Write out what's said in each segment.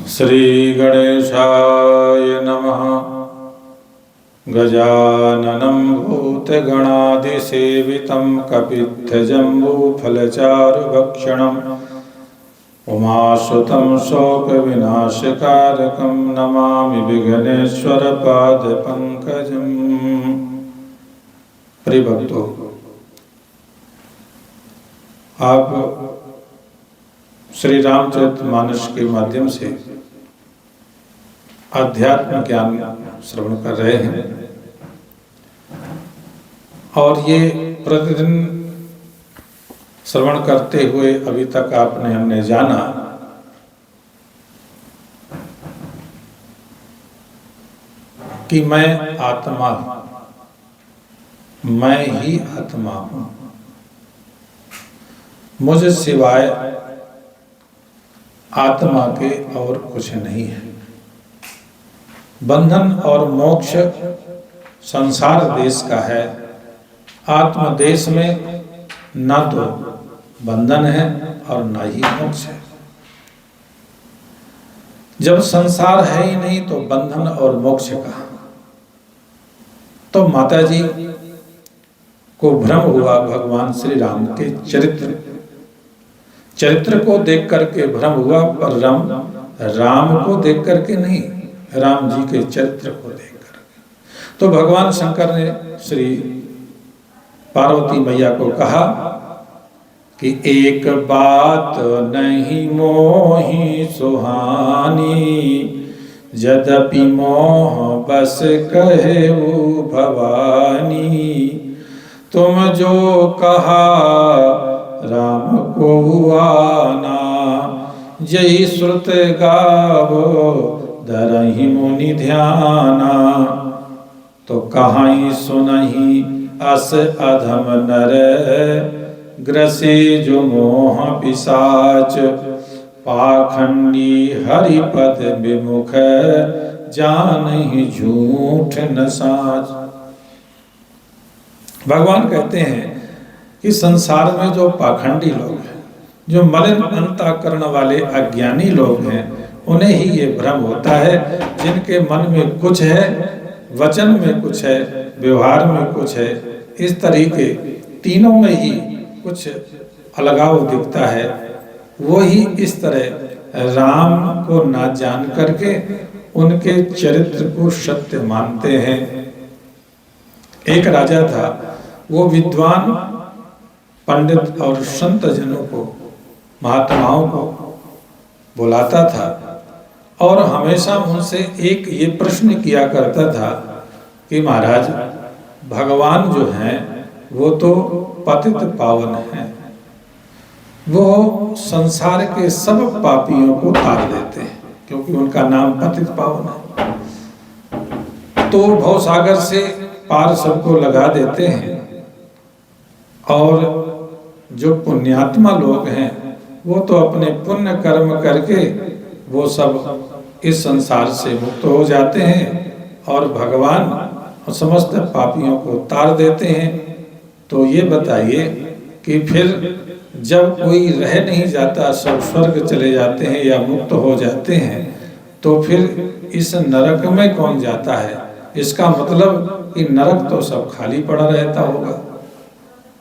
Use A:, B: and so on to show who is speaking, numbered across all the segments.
A: श्रीगणेशाय नमः। गजाननं भूतगणादिसेवितं कपित्थजम्बूफलचारुभक्षणम् उमासुतं शोकविनाशकारकं नमामि विघ्नेश्वरपादपङ्कजम्। प्रिय भक्तों, आप श्री रामचरितमानस के माध्यम से अध्यात्म ज्ञान श्रवण कर रहे हैं और ये प्रतिदिन श्रवण करते हुए अभी तक हमने जाना कि मैं आत्मा हूं, मैं ही आत्मा हूं, मुझे सिवाय आत्मा के और कुछ नहीं है। बंधन और मोक्ष संसार देश का है, आत्म देश में ना तो बंधन है और ना ही मोक्ष है। जब संसार है ही नहीं तो बंधन और मोक्ष कहाँ। तो माता जी को भ्रम हुआ भगवान श्री राम के चरित्र को देख करके भ्रम हुआ, पर राम को देख करके नहीं, राम जी के चरित्र को देख करके। तो भगवान शंकर ने श्री पार्वती मैया को कहा कि एक बात नहीं मोहि सुहानी, यद्यपि मोह बस कहेऊ भवानी। तुम जो कहा राम को आना, जय श्रुत गावो धरहि मुनि ध्याना। तो कहीं सुनहि अस अधम नर, ग्रसे जो मोह पिशाच। पाखंडी हरिपद विमुख, जानहि झूठ न साच। भगवान कहते हैं कि संसार में जो पाखंडी लोग हैं, जो मलिन अंतःकरण वाले अज्ञानी लोग हैं, उन्हें ही ये भ्रम होता है। जिनके मन में कुछ है, वचन में कुछ है, व्यवहार में कुछ है, इस तरीके तीनों में ही कुछ अलगाव दिखता है, वो ही इस तरह राम को ना जान करके उनके चरित्र को सत्य मानते हैं। एक राजा था, वो विद्वान पंडित और संत जनों को, महात्माओं को बुलाता था और हमेशा उनसे एक ये प्रश्न किया करता था कि महाराज, भगवान जो हैं वो तो पतित पावन हैं, वो संसार के सब पापियों को तार देते हैं, क्योंकि उनका नाम पतित पावन है। तो भवसागर से पार सबको लगा देते हैं और जो पुण्यात्मा लोग हैं वो तो अपने पुण्य कर्म करके वो सब इस संसार से मुक्त हो जाते हैं और भगवान समस्त पापियों को तार देते हैं। तो ये बताइए कि फिर जब कोई रह नहीं जाता, सब स्वर्ग चले जाते हैं या मुक्त हो जाते हैं, तो फिर इस नरक में कौन जाता है? इसका मतलब कि नरक तो सब खाली पड़ा रहता होगा।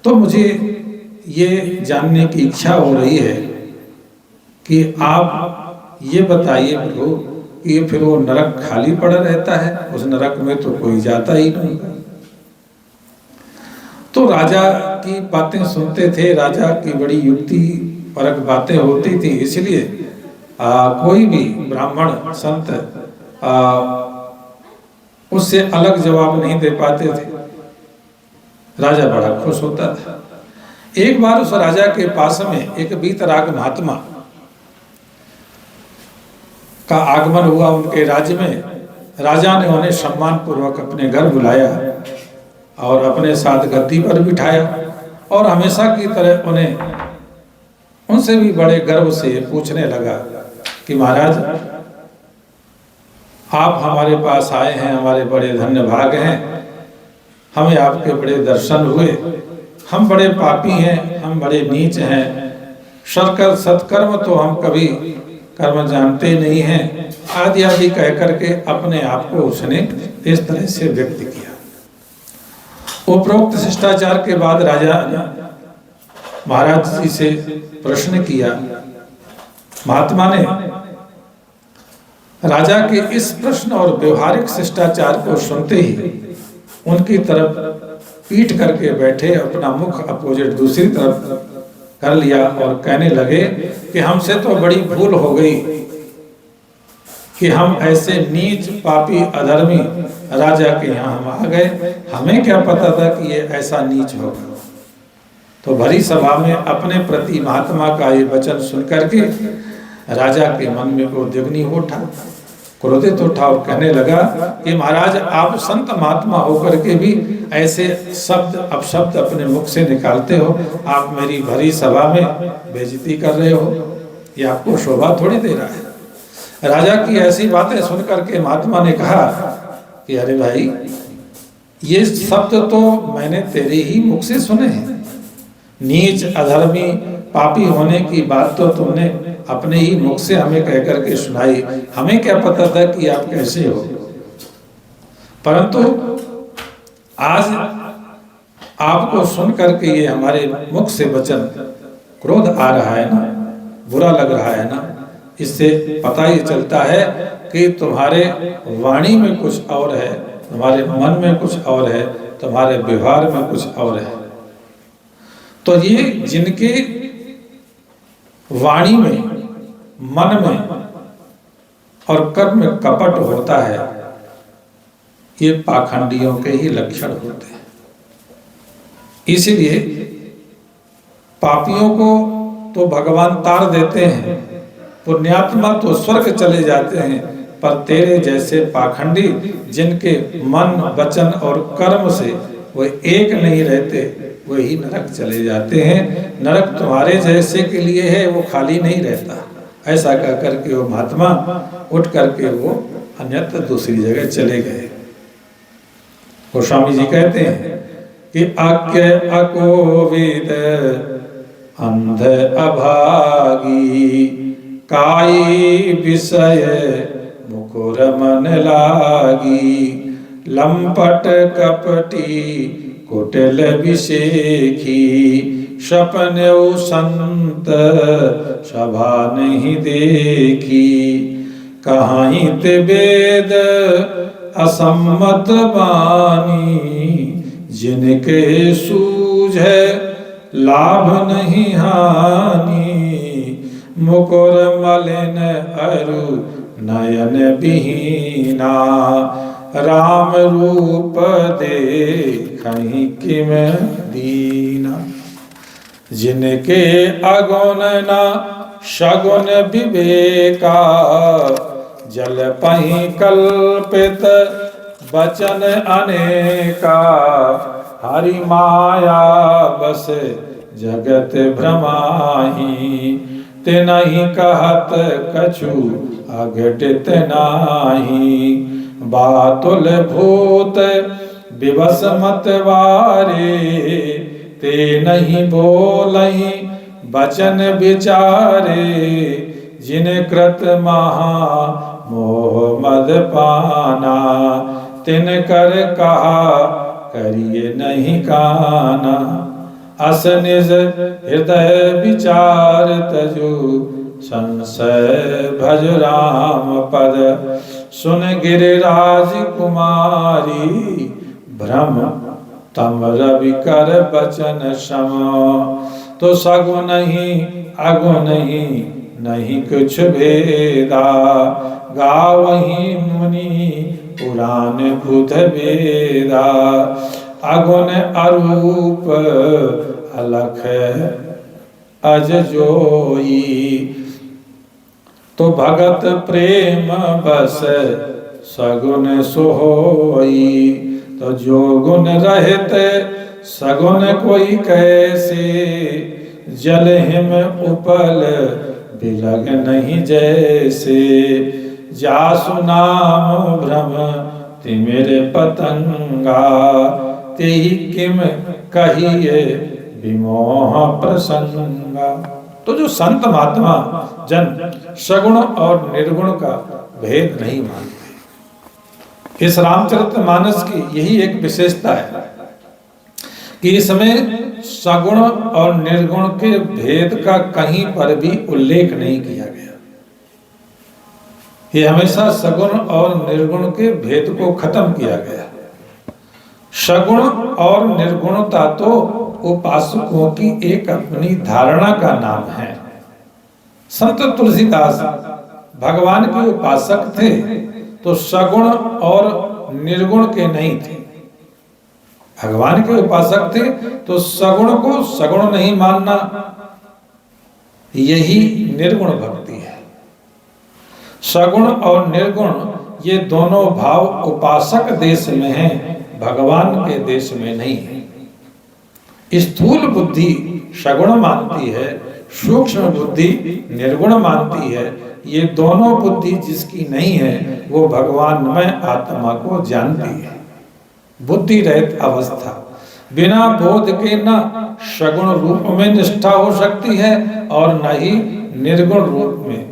A: तो मुझे ये जानने की इच्छा हो रही है कि आप ये बताइए प्रभु कि फिर वो नरक खाली पड़ा रहता है? उस नरक में तो कोई जाता ही नहीं। तो राजा की बातें सुनते थे, राजा की बड़ी युक्ति परक बातें होती थी, इसलिए कोई भी ब्राह्मण संत उससे अलग जवाब नहीं दे पाते थे। राजा बड़ा खुश होता था। एक बार उस राजा के पास में एक वीतराग महात्मा का आगमन हुआ उनके राज्य में। राजा ने उन्हें सम्मान पूर्वक अपने घर बुलाया और अपने साथ गद्दी पर बिठाया और हमेशा की तरह उन्हें उनसे भी बड़े गर्व से पूछने लगा कि महाराज, आप हमारे पास आए हैं, हमारे बड़े धन्य भाग हैं, हमें आपके बड़े दर्शन हुए। हम बड़े पापी हैं, हम बड़े नीच हैं, सत्कर्म तो हम कभी कर्म जानते नहीं हैं, आदि आदि कह करके अपने आप को उसने इस तरह से व्यक्त किया। उपरोक्त शिष्टाचार के बाद राजा ने महाराज जी से प्रश्न किया। महात्मा ने राजा के इस प्रश्न और व्यवहारिक शिष्टाचार को सुनते ही उनकी तरफ पीठ करके बैठे, अपना मुख अपोजिट दूसरी तरफ कर लिया और कहने लगे कि हमसे तो बड़ी भूल हो गई कि हम ऐसे नीच पापी अधर्मी राजा के यहाँ हम आ गए, हमें क्या पता था कि ये ऐसा नीच होगा। तो भरी सभा में अपने प्रति महात्मा का ये वचन सुन करके राजा के मन में उद्विग्न उठा, क्रोधित उठा और कहने लगा कि महाराज, आप संत महात्मा होकर के भी ऐसे शब्द अपशब्द अपने मुख से निकालते हो, आप मेरी भरी सभा में बेइज्जती कर रहे हो, ये आपको शोभा थोड़ी दे रहा है। राजा की ऐसी बातें सुन करके महात्मा ने कहा कि अरे भाई, ये शब्द तो मैंने तेरे ही मुख से सुने हैं। नीच अधर्मी पापी होने की बात तो तुमने अपने ही मुख से हमें कह करके सुनाई, हमें क्या पता था कि आप कैसे हो। परंतु आज आपको सुन करके ये हमारे मुख से वचन क्रोध आ रहा है ना, बुरा लग रहा है ना, इससे पता ही चलता है कि तुम्हारे वाणी में कुछ और है, तुम्हारे मन में कुछ और है, तुम्हारे व्यवहार में कुछ और है। तो ये जिनके वाणी में, मन में और कर्म में कपट होता है, ये पाखंडियों के ही लक्षण होते हैं। इसीलिए पापियों को तो भगवान तार देते हैं, पुण्यात्मा तो स्वर्ग चले जाते हैं, पर तेरे जैसे पाखंडी जिनके मन वचन और कर्म से वो एक नहीं रहते, वही नरक चले जाते हैं। नरक तुम्हारे जैसे के लिए है, वो खाली नहीं रहता। ऐसा कह करके वो महात्मा उठ करके वो अन्यत्र दूसरी जगह चले गए। गोस्वामी जी कहते हैं कि आज्ञ अकोविद अंध अभागी, काई विषय मुकुर मन लागी, लंपट कपटी कुटिल विषेखी, सपने संत सभा नहीं देखी, कहीं ते वेद असम्मत बानी, जिनके सूझे लाभ नहीं हानि, मुकुर मलिन अरु नयन बिहीना, राम रूप देखहि किम दीना, जिनके अगुण न सगुण विवेका, जल पहि कल्पित वचन अनेका, हरि माया बस जगत भ्रमाहि, तिनहि कहत कछु अघटित नाही, बातुल भूत विवश मत वारे, ते नहीं बोलहि वचन विचारे, जिन कृत महा मोह मद पाना, तिन कर कहा करिए नहीं काना, अस निज हृदय विचार तजु, संशय भज राम पद, सुन गिरिराज कुमारी, भ्रम तम रवि कर बचन सम, तो सगुन नहीं अगुन नहीं कुछ भेदा, गावहीं मुनि पुराण बुध वेदा, अगुन अरूप अलख अज जोई, तो भगत प्रेम बस सगुन सोई, तो जो गुण रहते सगुन कोई कैसे, जल हिम उपल बिलग नहीं जैसे, जासु नाम भ्रम तिमिर पतंगा, तेहि किम कहिए विमोह प्रसंगा। तो जो संत महात्मा जन सगुण और निर्गुण का भेद नहीं मानते। इस रामचरितमानस की यही एक विशेषता है कि इसमें सगुण और निर्गुण के भेद का कहीं पर भी उल्लेख नहीं किया गया। ये हमेशा सगुण और निर्गुण के भेद को खत्म किया गया। सगुण और निर्गुणता तो उपासकों की एक अपनी धारणा का नाम है। संत तुलसीदास भगवान के उपासक थे तो सगुण और निर्गुण के नहीं थे। भगवान के उपासक थे तो सगुण को सगुण नहीं मानना, यही निर्गुण भक्ति है। सगुण और निर्गुण ये दोनों भाव उपासक देश में हैं, भगवान के देश में नहीं है। स्थूल बुद्धि सगुण मानती है, सूक्ष्म बुद्धि निर्गुण मानती है। ये दोनों बुद्धि जिसकी नहीं है वो भगवान में आत्मा को जानती है। बुद्धि रहित अवस्था, बिना बोध के न सगुण रूप में निष्ठा हो सकती है और न ही निर्गुण रूप में।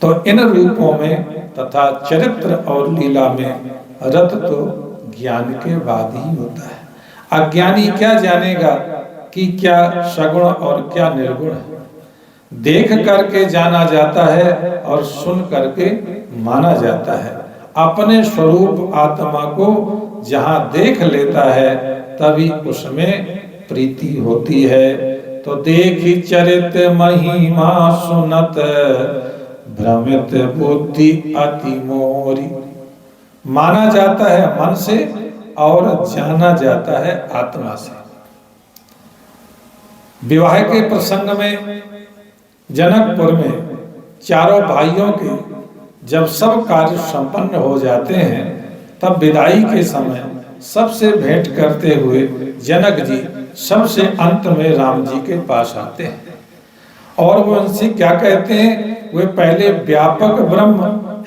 A: तो इन रूपों में तथा चरित्र और लीला में रत तो ज्ञान के बाद ही होता है। अज्ञानी क्या जानेगा कि क्या सगुण और क्या निर्गुण है। देख करके जाना जाता है और सुन करके माना जाता है। अपने स्वरूप आत्मा को जहाँ देख लेता है तभी उसमें प्रीति होती है। तो देखी चरित महिमा सुनत भ्रमित बुद्धि अति मोरी। माना जाता है मन से और जाना जाता है आत्मा से। विवाह के प्रसंग में जनकपुर में चारों भाइयों के जब सब कार्य संपन्न हो जाते हैं तब विदाई के समय सबसे भेंट करते हुए जनक जी सबसे अंत में राम जी के पास आते हैं और वो उनसे क्या कहते हैं। वे पहले व्यापक ब्रह्म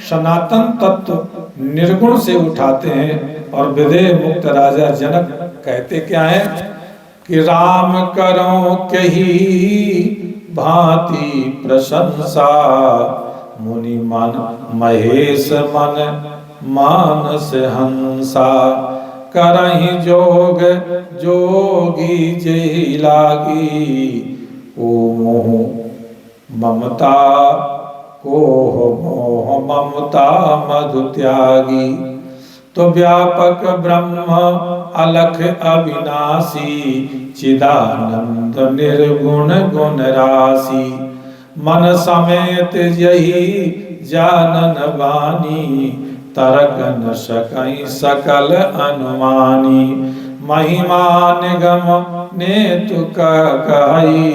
A: सनातन तत्व निर्गुण से उठाते हैं और विदेह मुक्त राजा जनक कहते क्या है कि राम करो कही भांति प्रशंसा मुनि मन महेश मन मानस हंसा करहि जोग जोगी जय लागी ओ मोह ममता को मोह ममता मधु त्यागी। तो व्यापक ब्रह्म अलख अविनाशी चिदानंद निर्गुण गुण राशि मन समेत यही जानन वाणी तरक न सकई सकल अनुमानी महिमा निगम ने तु कही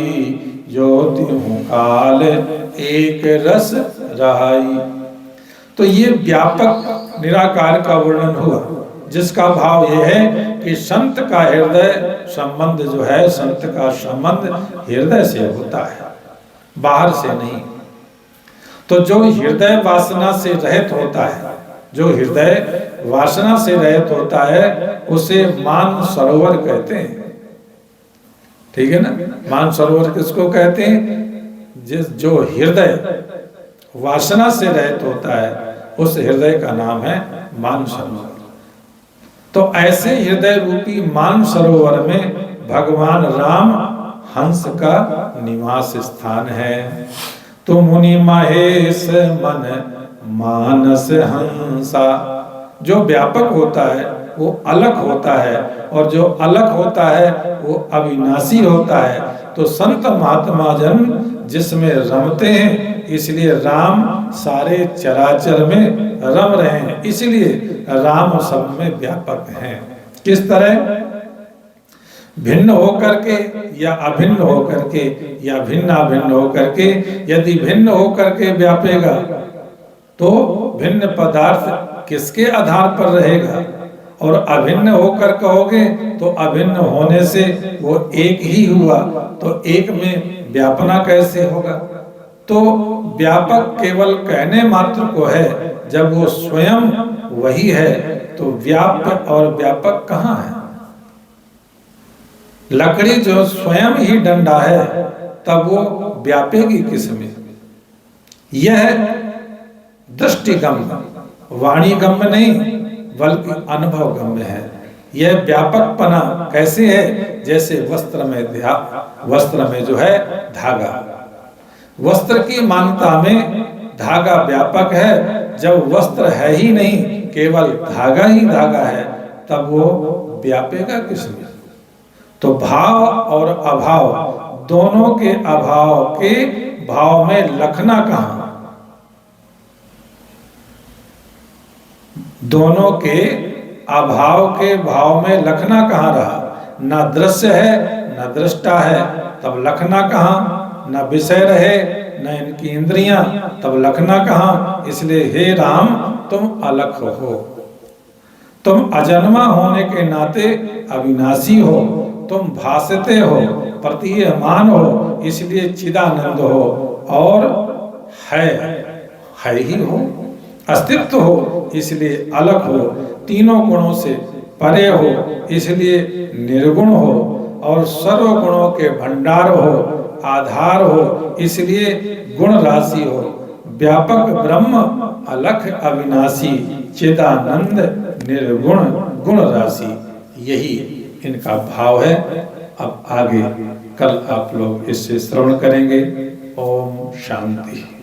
A: ज्योति काल एक रस रहाई। तो ये व्यापक निराकार का वर्णन हुआ जिसका भाव यह है कि संत का हृदय संबंध जो है, संत का संबंध हृदय से होता है, बाहर से नहीं। तो जो हृदय वासना से रहित होता है, जो हृदय वासना से रहित होता है उसे मान सरोवर कहते हैं। ठीक है ना। मान सरोवर किसको कहते हैं? जो हृदय वासना से रहित होता है उस हृदय का नाम है मान सरोवर। तो ऐसे हृदय रूपी मान सरोवर में भगवान राम हंस का निवास स्थान है। तो मुनि महेश मन मानस हंसा। जो व्यापक होता है वो अलग होता है और जो अलग होता है वो अविनाशी होता है। तो संत महात्मा जन जिसमें रमते हैं, इसलिए राम सारे चराचर में रम रहे हैं, इसलिए राम सब में व्यापक हैं। किस तरह? भिन्न होकर के या अभिन्न होकर के या भिन्न अभिन्न होकर के। यदि भिन्न होकर के व्यापेगा तो भिन्न पदार्थ किसके आधार पर रहेगा, और अभिन्न होकर कहोगे तो अभिन्न होने से वो एक ही हुआ, तो एक में व्यापना कैसे होगा? तो व्यापक केवल कहने मात्र को है, जब वो स्वयं वही है तो व्याप्य और व्यापक कहाँ है? लकड़ी जो स्वयं ही डंडा है तब वो व्यापेगी किसमें? यह दृष्टिगम्य, वाणीगम्य नहीं बल्कि अनुभव गम्य है। यह व्यापकपना कैसे है? जैसे वस्त्र में जो है धागा, वस्त्र की मान्यता में धागा व्यापक है। जब वस्त्र है ही नहीं, केवल धागा ही धागा है, तब वो व्यापेगा किसमें? तो भाव और अभाव, दोनों के अभाव के भाव में लखना कहाँ? दोनों के अभाव के भाव में लखना कहाँ रहा? न दृश्य है न दृष्टा है, तब लखना कहाँ? न विषय रहे न इनकी इंद्रियां, तब लखना कहाँ? इसलिए हे राम, तुम अलख हो, तुम अजन्मा होने के नाते अविनाशी हो, तुम भासते हो, प्रतीयमान हो, इसलिए चिदानंद हो और है ही हो, अस्तित्व हो, इसलिए अलग हो, तीनों गुणों से परे हो, इसलिए निर्गुण हो, और सर्व गुणों के भंडार हो, आधार हो, इसलिए गुण राशि हो, व्यापक ब्रह्म, अलख अविनाशी, चिदानंद, निर्गुण, गुण राशि, यही इनका भाव है। अब आगे कल आप लोग इससे श्रवण करेंगे। ओम शांति।